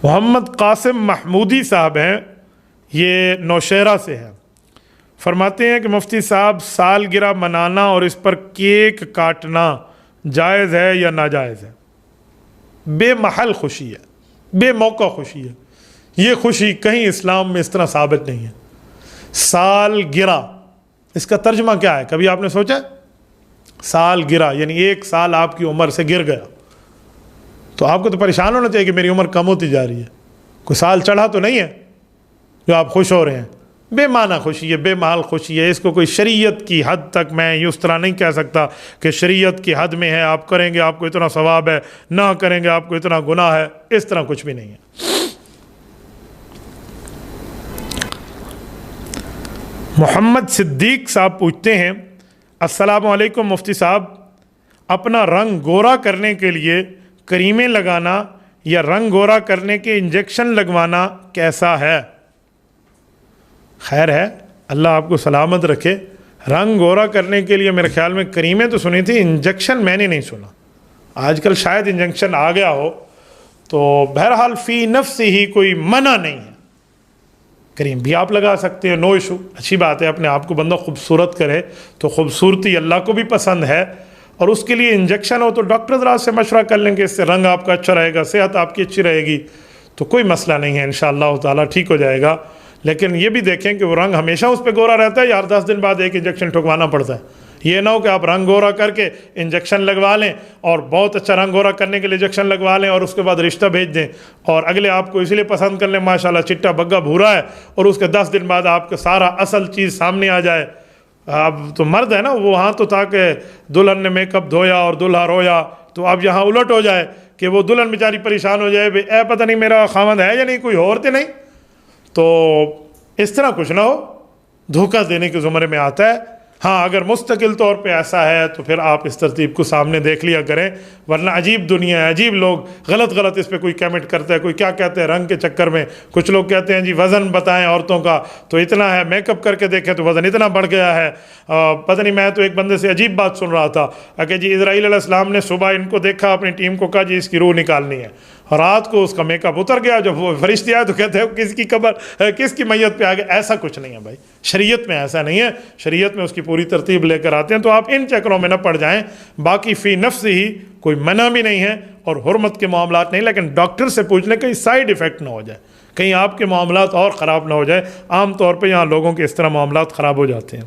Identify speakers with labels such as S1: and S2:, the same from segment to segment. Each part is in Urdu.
S1: محمد قاسم محمودی صاحب ہیں، یہ نوشہرہ سے ہیں، فرماتے ہیں کہ مفتی صاحب سالگرہ منانا اور اس پر کیک کاٹنا جائز ہے یا ناجائز ہے؟ بے محل خوشی ہے، بے موقع خوشی ہے، یہ خوشی کہیں اسلام میں اس طرح ثابت نہیں ہے۔ سالگرہ، اس کا ترجمہ کیا ہے؟ کبھی آپ نے سوچا؟ سالگرہ یعنی 1 سال آپ کی عمر سے گر گیا، تو آپ کو تو پریشان ہونا چاہیے کہ میری عمر کم ہوتی جا رہی ہے، کوئی سال چڑھا تو نہیں ہے جو آپ خوش ہو رہے ہیں۔ بے معنی خوشی ہے، بے محل خوشی ہے، اس کو کوئی شریعت کی حد تک میں اس طرح نہیں کہہ سکتا کہ شریعت کی حد میں ہے، آپ کریں گے آپ کو اتنا ثواب ہے، نہ کریں گے آپ کو اتنا گناہ ہے، اس طرح کچھ بھی نہیں ہے۔ محمد صدیق صاحب پوچھتے ہیں، السلام علیکم مفتی صاحب، اپنا رنگ گورا کرنے کے لیے کریمیں لگانا یا رنگ گورا کرنے کے انجیکشن لگوانا کیسا ہے؟ خیر ہے، اللہ آپ کو سلامت رکھے۔ رنگ گورا کرنے کے لیے میرے خیال میں کریمیں تو سنی تھی، انجیکشن میں نے نہیں سنا۔ آج کل شاید انجیکشن آ گیا ہو، تو بہرحال فی نفس ہی کوئی منع نہیں ہے، کریم بھی آپ لگا سکتے ہیں، نو ایشو، اچھی بات ہے۔ اپنے آپ کو بندہ خوبصورت کرے تو خوبصورتی اللہ کو بھی پسند ہے، اور اس کے لیے انجیکشن ہو تو ڈاکٹر حضرات سے مشورہ کر لیں گے، اس سے رنگ آپ کا اچھا رہے گا، صحت آپ کی اچھی رہے گی، تو کوئی مسئلہ نہیں ہے، انشاءاللہ تعالیٰ ٹھیک ہو جائے گا۔ لیکن یہ بھی دیکھیں کہ وہ رنگ ہمیشہ اس پہ گورا رہتا ہے یا 10 دن بعد ایک انجیکشن ٹھکوانا پڑتا ہے۔ یہ نہ ہو کہ آپ رنگ گورا کر کے انجیکشن لگوا لیں، اور بہت اچھا رنگ گورا کرنے کے لیے انجیکشن لگوا لیں اور اس کے بعد رشتہ بھیج دیں، اور اگلے آپ کو اس لیے پسند کر لیں ماشاءاللہ چٹا بگا بھورا ہے، اور اس کے 10 دن بعد آپ کا سارا اصل چیز سامنے آ جائے۔ اب تو مرد ہے نا، وہ وہاں تو تھا کہ دلہن نے میک اپ دھویا اور دلہا رویا، تو اب یہاں الٹ ہو جائے کہ وہ دلہن بیچاری پریشان ہو جائے، بھئی اے پتہ نہیں میرا خاوند ہے یا نہیں، کوئی اور تو نہیں۔ تو اس طرح کچھ نہ ہو، دھوکہ دینے کے زمرے میں آتا ہے۔ ہاں اگر مستقل طور پہ ایسا ہے تو پھر آپ اس ترتیب کو سامنے دیکھ لیا کریں، ورنہ عجیب دنیا ہے، عجیب لوگ غلط اس پہ کوئی کیمنٹ کرتا ہے، کوئی کیا کہتے ہیں رنگ کے چکر میں، کچھ لوگ کہتے ہیں جی وزن بتائیں عورتوں کا تو اتنا ہے، میک اپ کر کے دیکھیں تو وزن اتنا بڑھ گیا ہے۔ پتہ نہیں، میں تو ایک بندے سے عجیب بات سن رہا تھا کہ جی اسرائیل علیہ السلام نے صبح ان کو دیکھا، اپنی ٹیم کو کہا جی اس کی روح نکالنی ہے، اور رات کو اس کا میک اپ اتر گیا، جب وہ فرشتے آئے تو کہتے ہیں کس کی قبر، کس کی میت پہ آ گیا۔ ایسا کچھ نہیں ہے بھائی، شریعت میں ایسا نہیں ہے، شریعت میں اس کی پوری ترتیب لے کر آتے ہیں، تو آپ ان چکروں میں نہ پڑ جائیں۔ باقی فی نفس ہی کوئی منع بھی نہیں ہے اور حرمت کے معاملات نہیں، لیکن ڈاکٹر سے پوچھ لیں کہیں سائیڈ ایفیکٹ نہ ہو جائے، کہیں آپ کے معاملات اور خراب نہ ہو جائے۔ عام طور پہ یہاں لوگوں کے اس طرح معاملات خراب ہو جاتے ہیں۔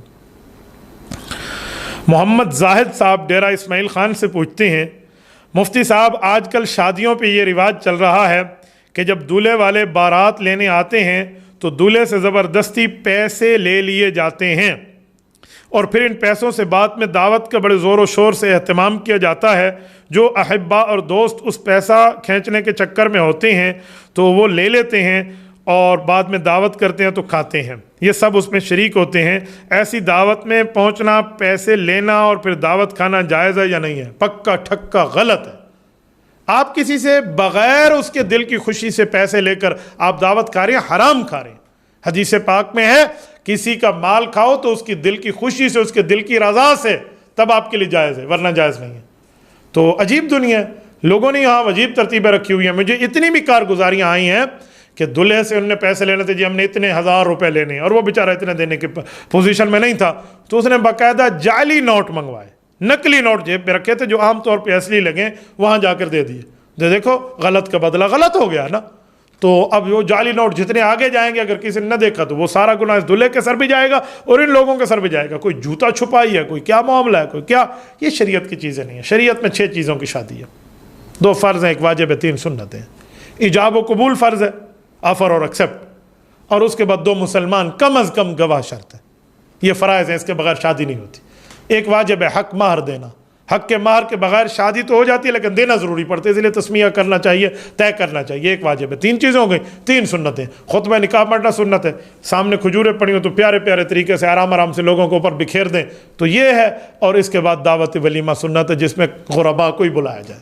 S1: محمد زاہد صاحب ڈیرہ اسماعیل خان سے پوچھتے ہیں، مفتی صاحب آج کل شادیوں پہ یہ رواج چل رہا ہے کہ جب دولہے والے بارات لینے آتے ہیں تو دولہے سے زبردستی پیسے لے لیے جاتے ہیں، اور پھر ان پیسوں سے بعد میں دعوت کا بڑے زور و شور سے اہتمام کیا جاتا ہے۔ جو احبا اور دوست اس پیسہ کھینچنے کے چکر میں ہوتے ہیں تو وہ لے لیتے ہیں اور بعد میں دعوت کرتے ہیں تو کھاتے ہیں، یہ سب اس میں شریک ہوتے ہیں۔ ایسی دعوت میں پہنچنا، پیسے لینا اور پھر دعوت کھانا جائز ہے یا نہیں ہے؟ پکا ٹھکا غلط ہے۔ آپ کسی سے بغیر اس کے دل کی خوشی سے پیسے لے کر آپ دعوت کھا رہے ہیں، حرام کھا رہے ہیں۔ حدیث پاک میں ہے کسی کا مال کھاؤ تو اس کی دل کی خوشی سے، اس کے دل کی رضا سے، تب آپ کے لیے جائز ہے، ورنہ جائز نہیں ہے۔ تو عجیب دنیا ہے، لوگوں نے یہاں عجیب ترتیبیں رکھی ہوئی ہیں۔ مجھے اتنی بھی کارگزاریاں آئی ہیں کہ دلہے سے انہوں نے پیسے لینے تھے، جی ہم نے اتنے 1000 روپے لینے، اور وہ بیچارہ اتنے دینے کے پوزیشن میں نہیں تھا، تو اس نے باقاعدہ جعلی نوٹ منگوائے، نقلی نوٹ جیب پہ رکھے تھے جو عام طور پہ اصلی لگیں، وہاں جا کر دے دیے۔ دیکھو غلط کا بدلہ غلط ہو گیا نا۔ تو اب وہ جعلی نوٹ جتنے آگے جائیں گے، اگر کسی نے نہ دیکھا تو وہ سارا گناہ اس دلہے کے سر بھی جائے گا اور ان لوگوں کے سر بھی جائے گا۔ کوئی جوتا چھپائی ہے، کوئی کیا معاملہ ہے، کوئی کیا، یہ شریعت کی چیزیں نہیں ہیں۔ شریعت میں 6 چیزوں کی شادی ہے، 2 فرض ہیں، 1 واجب ہے، 3 سنت ہیں۔ ایجاب و قبول فرض ہے، آفر اور ایکسیپٹ، اور اس کے بعد 2 مسلمان کم از کم گواہ شرط ہے۔ یہ فرائض ہیں، اس کے بغیر شادی نہیں ہوتی۔ 1 واجب ہے حق مہر دینا، حق کے مہر کے بغیر شادی تو ہو جاتی ہے لیکن دینا ضروری پڑتا ہے، اس لیے تسمیہ کرنا چاہیے، طے کرنا چاہیے، 1 واجب ہے۔ 3 چیزیں ہو گئی، 3 سنتیں۔ خطبہ نکاح پڑھنا سنت ہے، سامنے کھجوریں پڑی ہوں تو پیارے پیارے طریقے سے آرام سے لوگوں کو اوپر بکھیر دیں، تو یہ ہے۔ اور اس کے بعد دعوت ولیمہ سنت ہے، جس میں غربا کو ہی بلایا جائے۔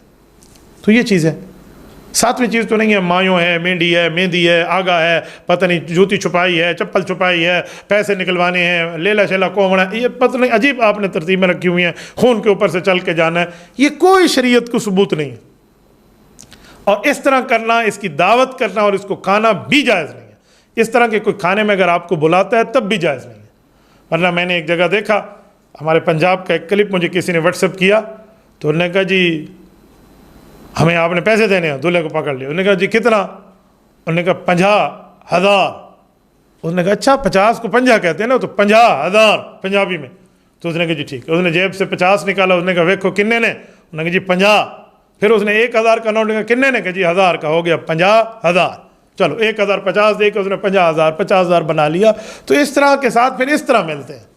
S1: تو یہ چیز ہے۔ 7ویں چیز تو نہیں ہے مایوں ہے، مینڈی ہے، مہندی ہے، آگا ہے، پتہ نہیں جوتی چھپائی ہے، چپل چھپائی ہے، پیسے نکلوانے ہیں، لیلا شیلا کومڑا، یہ پتہ نہیں عجیب آپ نے ترتیبیں رکھی ہوئی ہیں، خون کے اوپر سے چل کے جانا ہے، یہ کوئی شریعت کو ثبوت نہیں ہے۔ اور اس طرح کرنا، اس کی دعوت کرنا اور اس کو کھانا بھی جائز نہیں ہے۔ اس طرح کے کوئی کھانے میں اگر آپ کو بلاتا ہے تب بھی جائز نہیں ہے۔ ورنہ میں نے ایک جگہ دیکھا، ہمارے پنجاب کا ایک کلپ مجھے کسی نے واٹس ایپ کیا، تو انہوں نے کہا جی ہمیں آپ نے پیسے دینے ہیں، دولہے کو پکڑ لیا، انہوں نے کہا جی کتنا، انہوں نے کہا 50,000۔ اس نے کہا اچھا 50 کو 50 کہتے ہیں نا، تو 50,000 پنجابی میں۔ تو اس نے کہا جی ٹھیک ہے، اس نے جیب سے 50 نکالا، اس نے کہا ویکھو کنے نے، انہوں نے کہا جی 50۔ پھر اس نے 1,000 کا نوٹ لکھا، کنے نے، کہا جی 1000 کا، ہو گیا 50,000۔ چلو 1050 دے کے اس نے 50,000 50,000 بنا لیا۔ تو اس طرح کے ساتھ پھر اس طرح ملتے ہیں۔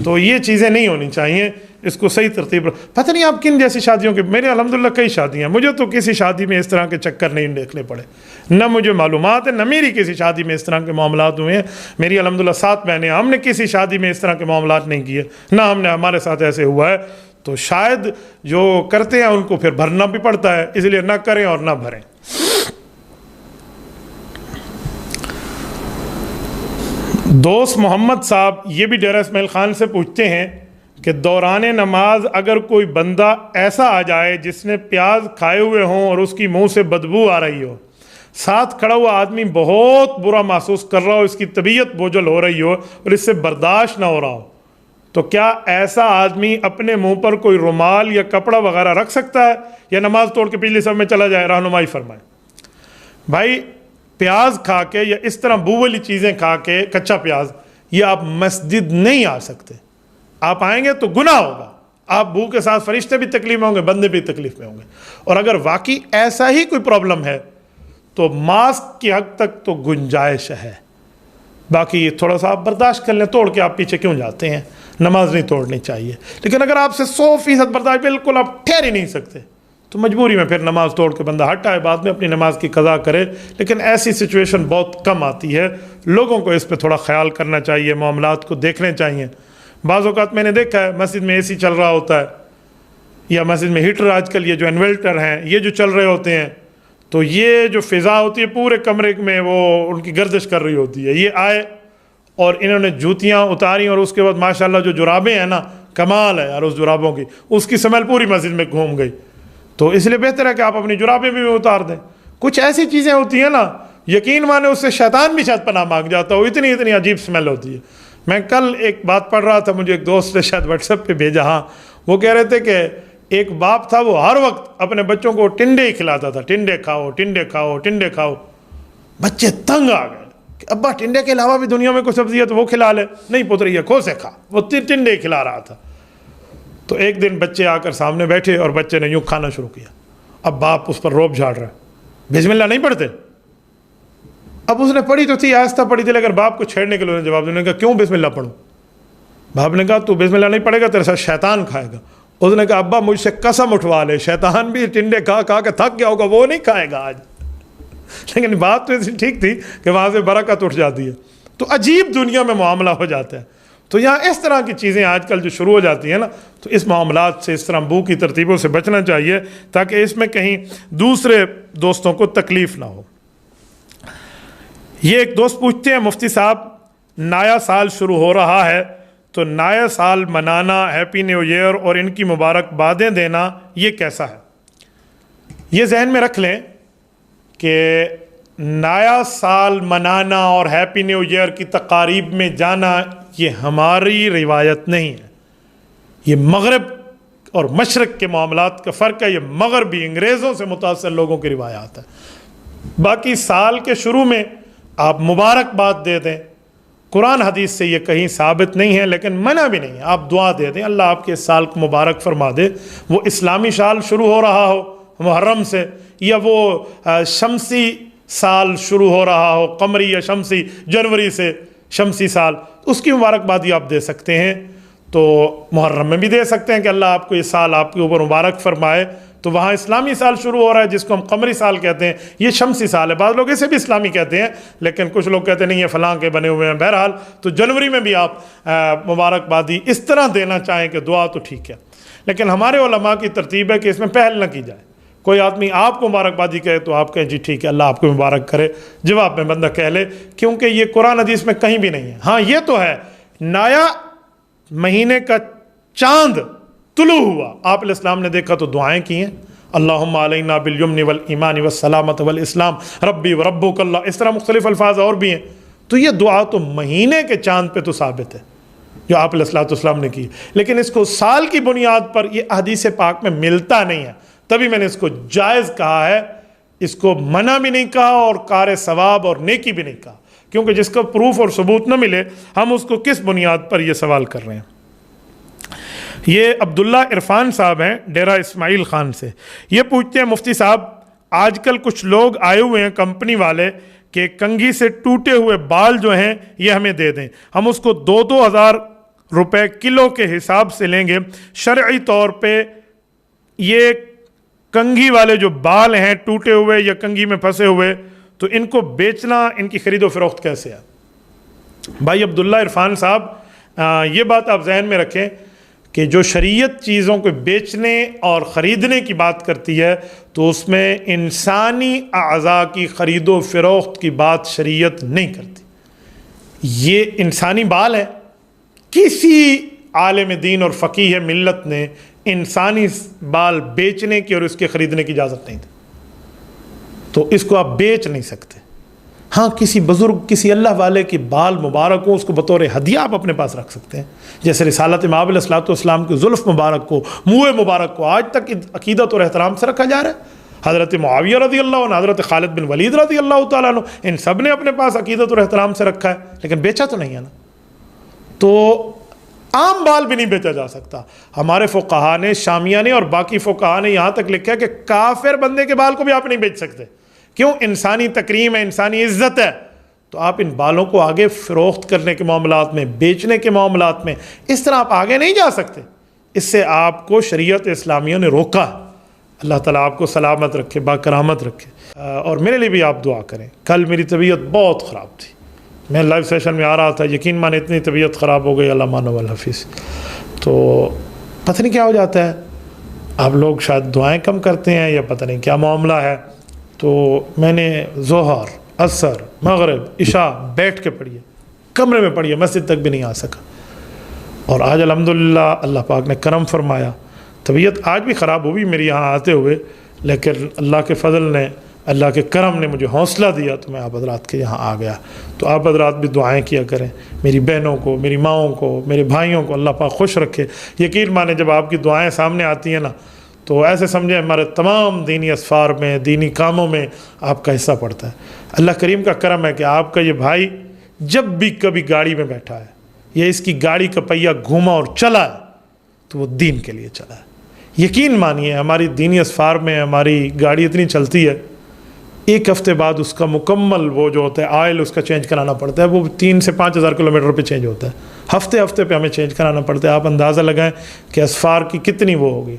S1: تو یہ چیزیں نہیں ہونی چاہیے، اس کو صحیح ترتیب۔ پتہ نہیں آپ کن جیسی شادیوں کے، میرے الحمدللہ کئی شادیاں، مجھے تو کسی شادی میں اس طرح کے چکر نہیں دیکھنے پڑے، نہ مجھے معلومات ہے، نہ میری کسی شادی میں اس طرح کے معاملات ہوئے ہیں۔ میری الحمدللہ 7 بہنیں، ہم نے کسی شادی میں اس طرح کے معاملات نہیں کیے، نہ ہمارے ساتھ ایسے ہوا ہے۔ تو شاید جو کرتے ہیں ان کو پھر بھرنا بھی پڑتا ہے، اس لیے نہ کریں اور نہ بھریں۔ دوست محمد صاحب یہ بھی ڈیرہ اسماعیل خان سے پوچھتے ہیں کہ دوران نماز اگر کوئی بندہ ایسا آ جائے جس نے پیاز کھائے ہوئے ہوں اور اس کی منہ سے بدبو آ رہی ہو، ساتھ کھڑا ہوا آدمی بہت برا محسوس کر رہا ہو، اس کی طبیعت بوجھل ہو رہی ہو اور اس سے برداشت نہ ہو رہا ہو، تو کیا ایسا آدمی اپنے منہ پر کوئی رومال یا کپڑا وغیرہ رکھ سکتا ہے یا نماز توڑ کے پچھلی صف میں چلا جائے؟ رہنمائی فرمائیں۔ بھائی پیاز کھا کے یا اس طرح بو والی چیزیں کھا کے، کچا پیاز، یہ آپ مسجد نہیں آ سکتے۔ آپ آئیں گے تو گناہ ہوگا، آپ بو کے ساتھ فرشتے بھی تکلیف میں ہوں گے، بندے بھی تکلیف میں ہوں گے۔ اور اگر واقعی ایسا ہی کوئی پرابلم ہے تو ماسک کی حد تک تو گنجائش ہے، باقی تھوڑا سا آپ برداشت کر لیں، توڑ کے آپ پیچھے کیوں جاتے ہیں؟ نماز نہیں توڑنی چاہیے۔ لیکن اگر آپ سے 100% برداشت، بالکل آپ ٹھہر ہی نہیں سکتے، تو مجبوری میں پھر نماز توڑ کے بندہ ہٹ آئے، بعد میں اپنی نماز کی قضا کرے۔ لیکن ایسی سچویشن بہت کم آتی ہے، لوگوں کو اس پہ تھوڑا خیال کرنا چاہیے، معاملات کو دیکھنے چاہیے۔ بعض اوقات میں نے دیکھا ہے مسجد میں اے سی چل رہا ہوتا ہے، یا مسجد میں ہیٹر، آج کل یہ جو انویلٹر ہیں یہ جو چل رہے ہوتے ہیں، تو یہ جو فضا ہوتی ہے پورے کمرے میں وہ ان کی گردش کر رہی ہوتی ہے۔ یہ آئے اور انہوں نے جوتیاں اتاری اور اس کے بعد ماشاءاللہ جو جرابیں ہیں نا، کمال ہے یار اس جرابوں کی، اس کی سمیل پوری مسجد میں گھوم گئی۔ تو اس لیے بہتر ہے کہ آپ اپنی جرابیں بھی اتار دیں۔ کچھ ایسی چیزیں ہوتی ہیں نا، یقین مانے اس سے شیطان بھی شاید پناہ مانگ جاتا ہو، اتنی عجیب سمیل ہوتی ہے۔ میں کل ایک بات پڑھ رہا تھا، مجھے ایک دوست نے شاید واٹس ایپ پہ بھیجا، ہاں وہ کہہ رہے تھے کہ ایک باپ تھا، وہ ہر وقت اپنے بچوں کو ٹنڈے ہی کھلاتا تھا، ٹنڈے کھاؤ ٹنڈے کھاؤ ٹنڈے کھاؤ۔ بچے تنگ آ گئے کہ ابا ٹنڈے کے علاوہ بھی دنیا میں کوئی سبزی ہے تو وہ کھلا لے۔ نہیں پتر یہ کھو سے کھا، وہ ٹنڈے کھلا رہا تھا۔ تو ایک دن بچے آ کر سامنے بیٹھے اور بچے نے یوں کھانا شروع کیا۔ اب باپ اس پر روب جھاڑ رہا ہے، بسم اللہ نہیں پڑھتے؟ اب اس نے پڑھی تو تھی، آہستہ پڑھی تھی، لیکن باپ کو چھیڑنے کے لیے جواب دینے کا، کیوں بسم اللہ پڑھوں؟ باپ نے کہا تو بسم اللہ نہیں پڑھے گا تیرے ساتھ شیطان کھائے گا۔ اس نے کہا ابا مجھ سے قسم اٹھوا لے، شیطان بھی ٹنڈے کھا کے تھک گیا ہوگا، وہ نہیں کھائے گا آج۔ لیکن بات تو ایسی ٹھیک تھی کہ وہاں سے برکت اٹھ جاتی ہے۔ تو عجیب دنیا میں معاملہ ہو جاتا ہے۔ تو یہاں اس طرح کی چیزیں آج کل جو شروع ہو جاتی ہیں نا، تو اس معاملات سے، اس طرح بو کی ترتیبوں سے بچنا چاہیے تاکہ اس میں کہیں دوسرے دوستوں کو تکلیف نہ ہو۔ یہ ایک دوست پوچھتے ہیں مفتی صاحب نیا سال شروع ہو رہا ہے تو نیا سال منانا، ہیپی نیو ایئر اور ان کی مبارکبادیں دینا یہ کیسا ہے؟ یہ ذہن میں رکھ لیں کہ نیا سال منانا اور ہیپی نیو ایئر کی تقاریب میں جانا یہ ہماری روایت نہیں ہے، یہ مغرب اور مشرق کے معاملات کا فرق ہے، یہ مغربی انگریزوں سے متاثر لوگوں کی روایات ہے۔ باقی سال کے شروع میں آپ مبارکباد دے دیں، قرآن حدیث سے یہ کہیں ثابت نہیں ہے، لیکن منع بھی نہیں ہے، آپ دعا دے دیں اللہ آپ کے اس سال کو مبارک فرما دے۔ وہ اسلامی سال شروع ہو رہا ہو محرم سے، یا وہ شمسی سال شروع ہو رہا ہو قمری یا شمسی جنوری سے شمسی سال، اس کی مبارکبادی آپ دے سکتے ہیں۔ تو محرم میں بھی دے سکتے ہیں کہ اللہ آپ کو یہ سال آپ کے اوپر مبارک فرمائے، تو وہاں اسلامی سال شروع ہو رہا ہے جس کو ہم قمری سال کہتے ہیں، یہ شمسی سال ہے، بعض لوگ اسے بھی اسلامی کہتے ہیں لیکن کچھ لوگ کہتے ہیں نہیں یہ فلاں کے بنے ہوئے ہیں۔ بہرحال تو جنوری میں بھی آپ مبارکبادی اس طرح دینا چاہیں کہ دعا تو ٹھیک ہے، لیکن ہمارے علماء کی ترتیب ہے کہ اس میں پہل نہ کی جائے۔ کوئی آدمی آپ کو مبارکبادی کہے تو آپ کہیں جی ٹھیک ہے اللہ آپ کو مبارک کرے، جواب میں بندہ کہہ لے، کیونکہ یہ قرآن حدیث میں کہیں بھی نہیں ہے۔ ہاں یہ تو ہے نیا مہینے کا چاند طلوع ہوا، آپ علیہ السلام نے دیکھا تو دعائیں کی ہیں، اللہم علینا بالیمن والایمان والسلامۃ والاسلام ربی و ربک اللہ، اس طرح مختلف الفاظ اور بھی ہیں۔ تو یہ دعا تو مہینے کے چاند پہ تو ثابت ہے جو آپ علیہ الصلوۃ والسلام نے کی، لیکن اس کو سال کی بنیاد پر یہ حدیث پاک میں ملتا نہیں ہے، تبھی میں نے اس کو جائز کہا ہے، اس کو منع بھی نہیں کہا اور کار ثواب اور نیکی بھی نہیں کہا، کیونکہ جس کا پروف اور ثبوت نہ ملے ہم اس کو کس بنیاد پر یہ سوال کر رہے ہیں۔ یہ عبداللہ عرفان صاحب ہیں ڈیرہ اسماعیل خان سے، یہ پوچھتے ہیں مفتی صاحب آج کل کچھ لوگ آئے ہوئے ہیں کمپنی والے کہ کنگھی سے ٹوٹے ہوئے بال جو ہیں یہ ہمیں دے دیں، ہم اس کو 2,000 روپے کلو کے حساب سے لیں گے، شرعی طور پہ یہ کنگھی والے جو بال ہیں ٹوٹے ہوئے یا کنگھی میں پھنسے ہوئے تو ان کو بیچنا، ان کی خرید و فروخت کیسے ہے؟ بھائی عبداللہ عرفان صاحب یہ بات آپ ذہن میں رکھیں کہ جو شریعت چیزوں کو بیچنے اور خریدنے کی بات کرتی ہے تو اس میں انسانی اعضاء کی خرید و فروخت کی بات شریعت نہیں کرتی۔ یہ انسانی بال ہے، کسی عالم دین اور فقیہ ملت نے انسانی بال بیچنے کی اور اس کے خریدنے کی اجازت نہیں دی، تو اس کو آپ بیچ نہیں سکتے۔ ہاں کسی بزرگ کسی اللہ والے کی بال مبارک ہو اس کو بطور ہدیہ آپ اپنے پاس رکھ سکتے ہیں، جیسے رسالت مآب علیہ الصلوۃ والسلام کی زلف مبارک کو، منہ مبارک کو آج تک عقیدت اور احترام سے رکھا جا رہا ہے۔ حضرت معاویہ رضی اللہ عنہ، حضرت خالد بن ولید رضی اللہ تعالیٰ عنہ، ان سب نے اپنے پاس عقیدت اور احترام سے رکھا ہے، لیکن بیچا تو نہیں ہے نا۔ تو عام بال بھی نہیں بیچا جا سکتا۔ ہمارے فقہا نے، شامیہ نے اور باقی فقہا نے یہاں تک لکھا ہے کہ کافر بندے کے بال کو بھی آپ نہیں بیچ سکتے، کیوں؟ انسانی تکریم ہے، انسانی عزت ہے، تو آپ ان بالوں کو آگے فروخت کرنے کے معاملات میں، بیچنے کے معاملات میں اس طرح آپ آگے نہیں جا سکتے، اس سے آپ کو شریعت اسلامیہ نے روکا ہے۔ اللہ تعالیٰ آپ کو سلامت رکھے، باکرامت رکھے، اور میرے لیے بھی آپ دعا کریں۔ کل میری طبیعت بہت خراب تھی، میں لائیو سیشن میں آ رہا تھا، یقین مانے اتنی طبیعت خراب ہو گئی، اللہ مانو والحفیظ، تو پتہ نہیں کیا ہو جاتا ہے، آپ لوگ شاید دعائیں کم کرتے ہیں یا پتہ نہیں کیا معاملہ ہے، تو میں نے ظہر، عصر، مغرب، عشاء بیٹھ کے پڑھی ہے، کمرے میں پڑھی ہے، مسجد تک بھی نہیں آ سکا، اور آج الحمدللہ اللہ پاک نے کرم فرمایا، طبیعت آج بھی خراب ہوئی میری یہاں آتے ہوئے، لیکن اللہ کے فضل نے، اللہ کے کرم نے مجھے حوصلہ دیا تو میں آپ حضرات کے یہاں آ گیا۔ تو آپ حضرات بھی دعائیں کیا کریں، میری بہنوں کو، میری ماؤں کو، میرے بھائیوں کو اللہ پاک خوش رکھے۔ یقین مانے جب آپ کی دعائیں سامنے آتی ہیں نا تو ایسے سمجھیں ہمارے تمام دینی اسفار میں، دینی کاموں میں آپ کا حصہ پڑتا ہے۔ اللہ کریم کا کرم ہے کہ آپ کا یہ بھائی جب بھی کبھی گاڑی میں بیٹھا ہے یا اس کی گاڑی کا پہیہ گھوما اور چلا ہے تو وہ دین کے لیے چلا ہے۔ یقین مانیے ہماری دینی اسفار میں ہماری گاڑی اتنی چلتی ہے، ایک ہفتے بعد اس کا مکمل وہ جو ہوتا ہے آئل اس کا چینج کرانا پڑتا ہے، وہ 3 سے 5 ہزار کلومیٹر پہ چینج ہوتا ہے، ہفتے پہ ہمیں چینج کرانا پڑتا ہے۔ آپ اندازہ لگائیں کہ اسفار کی کتنی وہ ہوگی۔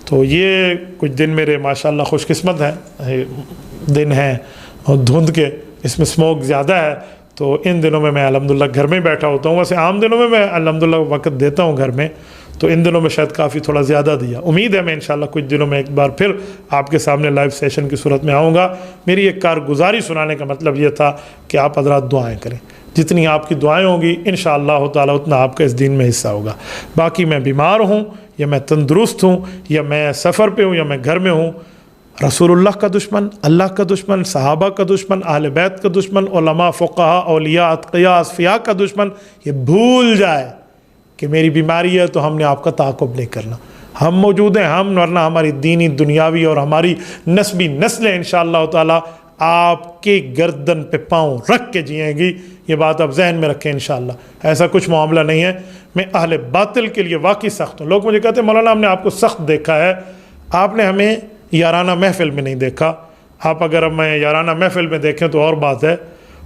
S1: تو یہ کچھ دن میرے ماشاءاللہ خوش قسمت ہیں دن ہیں اور دھند کے، اس میں سموک زیادہ ہے، تو ان دنوں میں الحمدللہ گھر میں بیٹھا ہوتا ہوں۔ ویسے عام دنوں میں الحمدللہ وقت دیتا ہوں گھر میں، تو ان دنوں میں شاید کافی تھوڑا زیادہ دیا۔ امید ہے میں انشاءاللہ کچھ دنوں میں ایک بار پھر آپ کے سامنے لائیو سیشن کی صورت میں آؤں گا۔ میری ایک کارگزاری سنانے کا مطلب یہ تھا کہ آپ حضرات دعائیں کریں، جتنی آپ کی دعائیں ہوں گی انشاءاللہ تعالیٰ اتنا آپ کا اس دین میں حصہ ہوگا۔ باقی میں بیمار ہوں یا میں تندرست ہوں یا میں سفر پہ ہوں یا میں گھر میں ہوں، رسول اللہ کا دشمن، اللہ کا دشمن، صحابہ کا دشمن، اہل بیت کا دشمن، علماء، فقہا، اولیاء، اتقیاء، اصفیاء کا دشمن یہ بھول جائے کہ میری بیماری ہے تو ہم نے آپ کا تعاقب نہیں کرنا۔ ہم موجود ہیں، ہم ورنہ ہماری دینی، دنیاوی اور ہماری نسبی نسلیں انشاءاللہ تعالی آپ کے گردن پہ پاؤں رکھ کے جئیں گی۔ یہ بات آپ ذہن میں رکھیں انشاءاللہ، ایسا کچھ معاملہ نہیں ہے۔ میں اہل باطل کے لیے واقعی سخت ہوں۔ لوگ مجھے کہتے ہیں مولانا ہم نے آپ کو سخت دیکھا ہے، آپ نے ہمیں یارانہ محفل میں نہیں دیکھا۔ آپ اگر ہمیں یارانہ محفل میں دیکھیں تو اور بات ہے،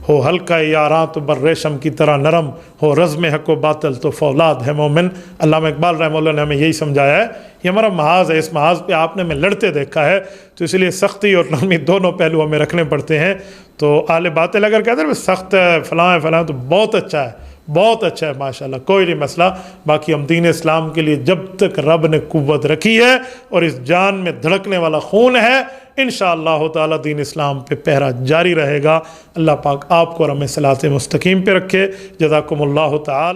S1: ہو ہلکا یاراں تو بر ریشم کی طرح نرم، ہو رزم حق و باطل تو فولاد ہے مومن۔ علامہ اقبال رحمہ اللہ نے ہمیں یہی سمجھایا ہے، یہ ہمارا محاذ ہے، اس محاذ پہ آپ نے ہمیں لڑتے دیکھا ہے، تو اس لیے سختی اور نرمی دونوں پہلو ہمیں رکھنے پڑتے ہیں۔ تو اہل باطل اگر کہتے ہیں سخت ہے فلاں ہے فلاں، تو بہت اچھا ہے، بہت اچھا ہے ماشاءاللہ، کوئی نہیں مسئلہ۔ باقی ہم دین اسلام کے لیے جب تک رب نے قوت رکھی ہے اور اس جان میں دھڑکنے والا خون ہے، انشاءاللہ تعالی دین اسلام پہ پہرا جاری رہے گا۔ اللہ پاک آپ کو اور ہمیں صراط مستقیم پہ رکھے۔ جزاکم اللہ تعالی۔